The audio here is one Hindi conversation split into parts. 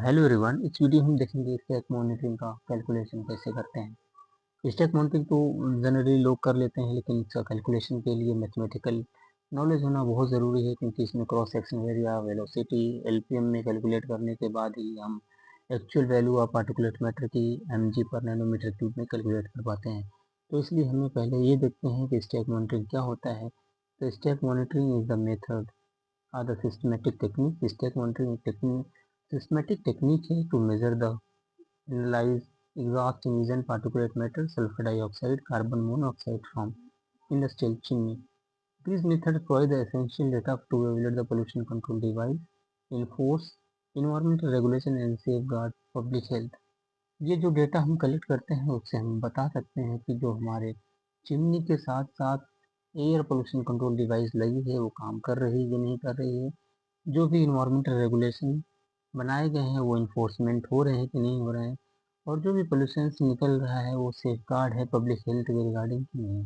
हेलो एवरीवन, इस वीडियो में हम देखेंगे स्टैक मॉनिटरिंग का कैलकुलेशन कैसे करते हैं। स्टैक मॉनिटरिंग तो जनरली लोग कर लेते हैं, लेकिन इसका कैलकुलेशन के लिए मैथमेटिकल नॉलेज होना बहुत ज़रूरी है, क्योंकि इसमें cross section area, velocity, LPM में कैलकुलेट करने के बाद ही हम actual value of particulate matter की एमजी पर नैनोमीटर क्यूब में कैलकुलेट कर पाते हैं। तो इसलिए हमें पहले ये देखते हैं कि स्टैक मॉनिटरिंग क्या होता है। तो stack monitoring is the method or the systematic technique. Stack monitoring technique systematic technique है to measure the analyze exhaust emission particulate matter sulfur dioxide carbon monoxide from industrial chimney. These methods provide the essential data to evaluate the pollution control device, enforce environmental regulation and safeguard public health. ये जो डेटा हम कलेक्ट करते हैं उससे हम बता सकते हैं कि जो हमारे चिमनी के साथ साथ एयर पोल्यूशन कंट्रोल डिवाइस लगी है वो काम कर रही है कि नहीं कर रही है, जो भी इन्वायरमेंटल रेगुलेशन बनाए गए हैं वो इन्फोर्समेंट हो रहे हैं कि नहीं हो रहे हैं, और जो भी पोल्यूशन निकल रहा है वो सेफ गार्ड है पब्लिक हेल्थ के रिगार्डिंग कि नहीं।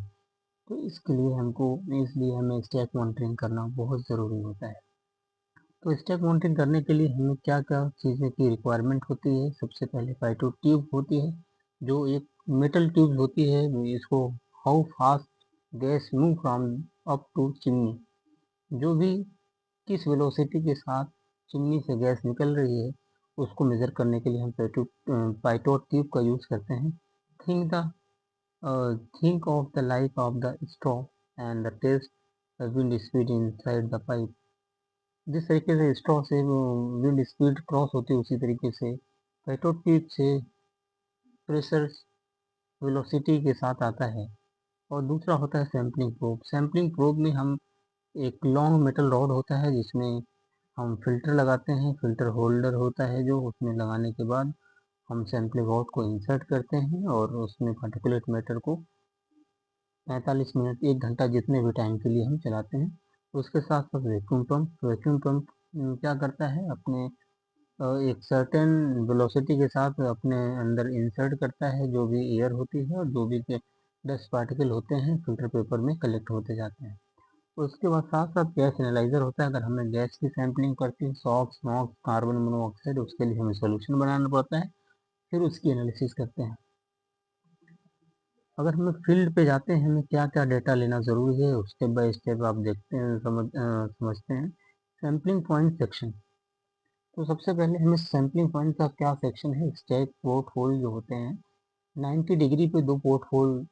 तो इसके लिए इसलिए हमें स्टैक मॉनिटरिंग करना बहुत ज़रूरी होता है। तो स्टैक मॉनिटरिंग करने के लिए हमें क्या क्या चीज़ें की रिक्वायरमेंट होती है। सबसे पहले पाइटो ट्यूब होती है, जो एक मेटल ट्यूब होती है। इसको how fast gas move from up to chimney, जो भी किस वेलोसिटी के साथ चिमनी से गैस निकल रही है उसको मेज़र करने के लिए हम पाइटो ट्यूब का यूज़ करते हैं। Think the think of the life of the straw and the test the wind speed inside the pipe. जिस तरीके से स्ट्रॉ से विंड स्पीड क्रॉस होती है उसी तरीके से पेट्रोल ट्यूब से प्रेशर वेलोसिटी के साथ आता है। और दूसरा होता है सैम्पलिंग प्रोब। सैम्पलिंग प्रोब में हम एक लॉन्ग मेटल रॉड होता है जिसमें हम फिल्टर लगाते हैं, फिल्टर होल्डर होता है जो उसमें लगाने के बाद हम सैम्पलिंग रॉड को इंसर्ट करते हैं और उसमें पार्टिकुलेट मैटर को 45 मिनट 1 घंटा जितने भी टाइम के लिए हम चलाते हैं। उसके साथ साथ वैक्यूम पंप क्या करता है, अपने एक सर्टेन वेलोसिटी के साथ अपने अंदर इंसर्ट करता है जो भी एयर होती है और जो भी डस्ट पार्टिकल होते हैं फिल्टर पेपर में कलेक्ट होते जाते हैं। उसके बाद साथ साथ गैस एनालाइजर होता है। अगर हमें गैस की सैम्पलिंग करती है, सॉक्स नॉक्स कार्बन मोनोऑक्साइड, उसके लिए हमें सोल्यूशन बनाना पड़ता है, फिर उसकी एनालिसिस करते हैं। अगर हमें फील्ड पे जाते हैं हमें क्या क्या डेटा लेना ज़रूरी है, स्टेप बाय स्टेप आप देखते हैं, समझते हैं। Sampling point section. तो सबसे पहले हमें सैम्पलिंग पॉइंट का क्या सेक्शन है। स्टैक पोर्ट होल जो होते हैं 90 डिग्री पे दो पोर्ट होल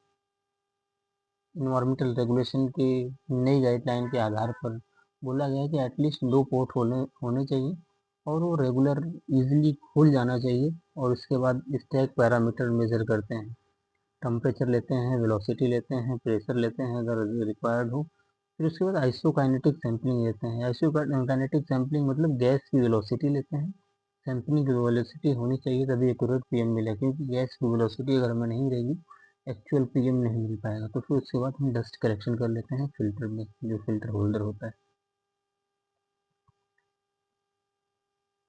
इन्वायरमेंटल रेगुलेशन की नई गाइडलाइन के आधार पर बोला गया है कि एटलीस्ट दो पोर्ट होने चाहिए और वो रेगुलर इजीली खुल जाना चाहिए। और उसके बाद स्टैक पैरामीटर मेजर करते हैं, टेम्परेचर लेते हैं, वेलोसिटी लेते हैं, प्रेशर लेते हैं अगर रिक्वायर्ड हो। फिर उसके बाद आइसोकाइनेटिक सैम्पलिंग लेते हैं। आइसोकाइनेटिक सैम्पलिंग मतलब गैस की वेलोसिटी लेते हैं। सैम्पलिंग की वेलोसिटी होनी चाहिए तभी एक्यूरेट पीएम मिले, क्योंकि गैस की वेलोसिटी अगर हमें नहीं रहेगी एक्चुअल पीएम नहीं मिल पाएगा। तो फिर उसके बाद हम डस्ट कलेक्शन कर लेते हैं फिल्टर में, जो फिल्टर होल्डर होता है।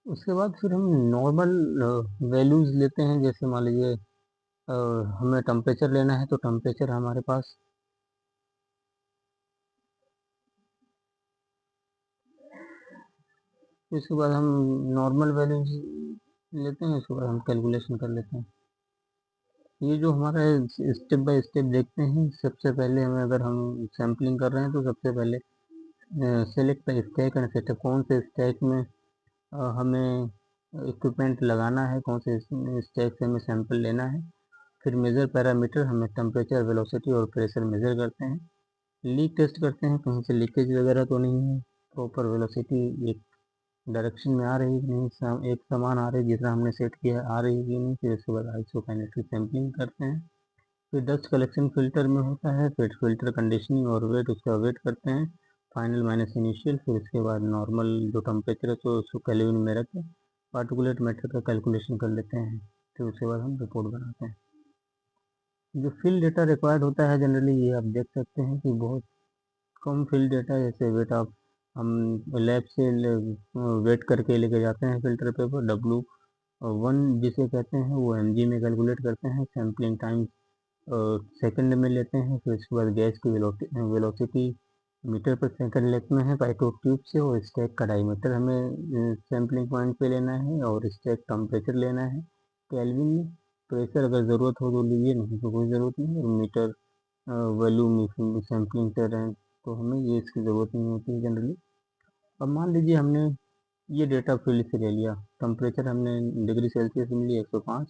उसके बाद फिर हम नॉर्मल वैल्यूज़ लेते हैं। जैसे मान लीजिए हमें टेम्परेचर लेना है तो टेम्परेचर हमारे पास उसके बाद हम नॉर्मल वैल्यूज लेते हैं, उसके बाद हम कैलकुलेशन कर लेते हैं। ये जो हमारा स्टेप बाय स्टेप देखते हैं। सबसे पहले हमें अगर हम सैम्पलिंग कर रहे हैं तो सबसे पहले select the stack and setup, कौन से स्टैक में हमें इक्विपमेंट लगाना है, कौन से स्टैक से हमें सैंपल लेना है। फिर मेजर पैरामीटर, हमें टेम्परेचर, वेलोसिटी और प्रेशर मेजर करते हैं। लीक टेस्ट करते हैं कहीं से लीकेज वगैरह तो नहीं है, प्रॉपर वेलोसिटी एक डायरेक्शन में आ रही है कि नहीं, एक समान आ रही है जितना हमने सेट किया आ रही है कि नहीं। फिर उसके बाद आइसोकाइनेटिक सैम्पलिंग करते हैं। फिर डस्ट कलेक्शन फिल्टर में होता है, फिर फिल्टर कंडीशनिंग और वेट, उसका वेट करते हैं, फाइनल माइनस इनिशियल। फिर उसके बाद नॉर्मल जो टेम्परेचर है तो उसको केल्विन में रख के पार्टिकुलेट मैटर का कैलकुलेशन कर लेते हैं। फिर उसके बाद हम रिपोर्ट बनाते हैं। जो फील्ड डेटा रिक्वायर्ड होता है जनरली ये आप देख सकते हैं कि बहुत कम फील्ड डेटा, जैसे वेट आप हम लैब से वेट करके लेके जाते हैं फिल्टर पेपर W1 जिसे कहते हैं, वो mg में कैलकुलेट करते हैं। सैम्पलिंग टाइम सेकंड में लेते हैं। फिर उसके बाद गैस की वेलोसिटी मीटर पर सेकंड लेंथ में है पाइटोट ट्यूब से, और स्टैक का डायमीटर हमें सैम्पलिंग पॉइंट पे लेना है, और स्टैक टेम्परेचर लेना है केल्विन में। प्रेशर अगर ज़रूरत हो तो लीजिए, नहीं तो कोई ज़रूरत नहीं। और मीटर वॉल्यूम सैम्पलिंग कर रहे हैं तो हमें ये इसकी ज़रूरत नहीं होती है जनरली। अब मान लीजिए हमने ये डेटा फील्ड से ले लिया, टेम्परेचर हमने डिग्री सेल्सियस में लिया 105,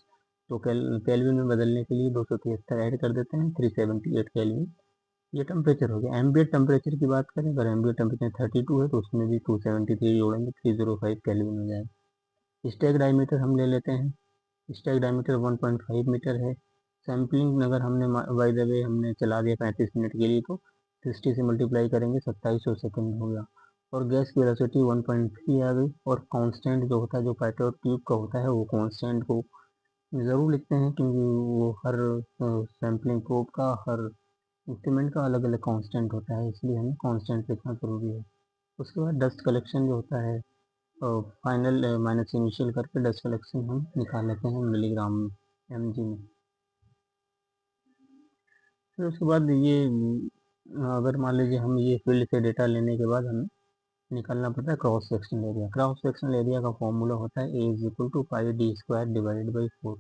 तो केल्विन में बदलने के लिए 273 ऐड कर देते हैं, 378 केल्विन। ये टेम्परेचर हो गया। एम्बिएंट टेम्परेचर की बात करें, अगर एम्बिएंट टेम्परेचर 32 है तो उसमें भी 273 जोड़ेंगे, 305 केल्विन हो जाएगा। स्टैक डायमीटर हम ले लेते हैं। स्टैक डायमीटर 1.5 मीटर है। सैम्पलिंग अगर हमने बाय द वे हमने चला दिया 35 मिनट के लिए, तो 60 से मल्टीप्लाई करेंगे 2700 सेकेंड हो गया। और गैस की वेलोसिटी 1.3 आ गई। और कांस्टेंट जो होता है, जो पाइटोट ट्यूब का होता है, वो कांस्टेंट को ज़रूर लिखते हैं, क्योंकि वो हर सैम्पलिंग प्रोब का, हर इंस्ट्रूमेंट का अलग अलग कांस्टेंट होता है, इसलिए हमें कांस्टेंट लिखना ज़रूरी है। उसके बाद डस्ट कलेक्शन जो होता है, फाइनल माइनस इनिशियल करके डस्ट कलेक्शन हम निकाल लेते हैं मिलीग्राम में, mg में। फिर उसके बाद ये अगर मान लीजिए हम ये फील्ड से डेटा लेने के बाद हमें निकालना पड़ता है cross sectional area. Cross sectional area का फॉर्मूला होता है A is equal to pi D square divided by 4।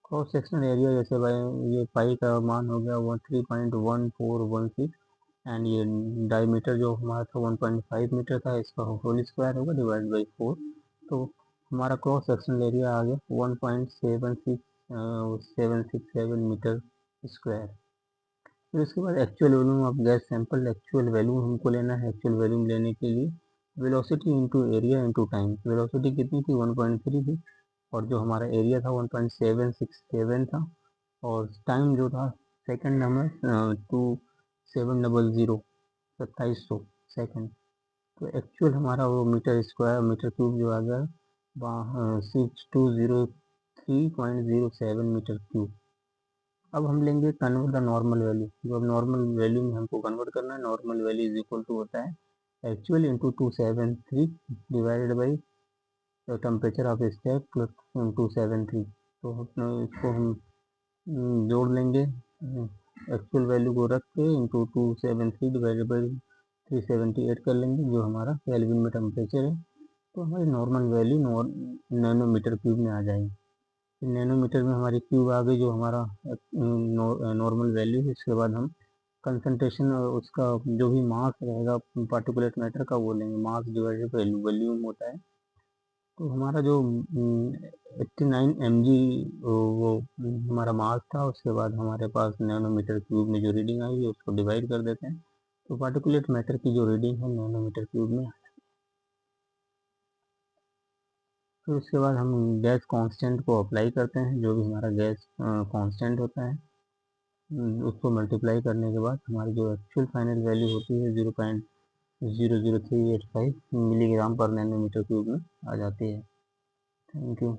Cross sectional area जैसे भाई ये पाई का मान हो गया 13.1416, एंड ये डायमीटर जो हमारा था 1.5 मीटर था, इसका होल स्क्वायर होगा डिवाइड बाई 4। तो हमारा क्रॉस सेक्शनल एरिया आ गया 1.76767 मीटर स्क्वायर। फिर उसके बाद actual volume of gas sample, actual volume हमको लेना है। एक्चुअल वॉल्यूम लेने के लिए velocity into area into time. Velocity कितनी थी 1.3 थी, और जो हमारा एरिया था 1.767 था, और टाइम जो था सेकंड नंबर 2700 2700 सेकंड। तो एक्चुअल हमारा वो मीटर स्क्वायर मीटर क्यूब जो आ गया 6203.07 मीटर क्यूब। अब हम लेंगे कन्वर्ट द नॉर्मल वैल्यू। जो अब नॉर्मल वैल्यू में हमको कन्वर्ट करना है, normal value is equal to होता है actual into 273 divided by temperature of stack plus 273। तो इसको हम जोड़ लेंगे, एक्चुअल वैल्यू को रख के इंटू 273 डिवाइडेड बाई 378 कर लेंगे, जो हमारा केल्विन में टेम्परेचर है। तो हमारी नॉर्मल वैल्यू नैनोमीटर क्यूब में आ जाएगी। नैनोमीटर में हमारी क्यूब आ गई, जो हमारा नॉर्मल वैल्यू है। इसके बाद हम कंसनट्रेशन उसका जो भी मास रहेगा पार्टिकुलेट मैटर का, वो लेंगे, मास डिवाइडेड बाई वॉल्यूम होता है। तो हमारा जो 89 mg वो हमारा मास था। उसके बाद हमारे पास नैनोमीटर क्यूब में जो रीडिंग आई है उसको डिवाइड कर देते हैं, तो पार्टिकुलेट मैटर की जो रीडिंग है नैनोमीटर क्यूब में। फिर उसके बाद हम गैस कांस्टेंट को अप्लाई करते हैं। जो भी हमारा गैस कांस्टेंट होता है उसको मल्टीप्लाई करने के बाद हमारी जो एक्चुअल फाइनल वैल्यू होती है 0.00385 मिलीग्राम पर नैनोमीटर क्यूब में आ जाती है। Thank you.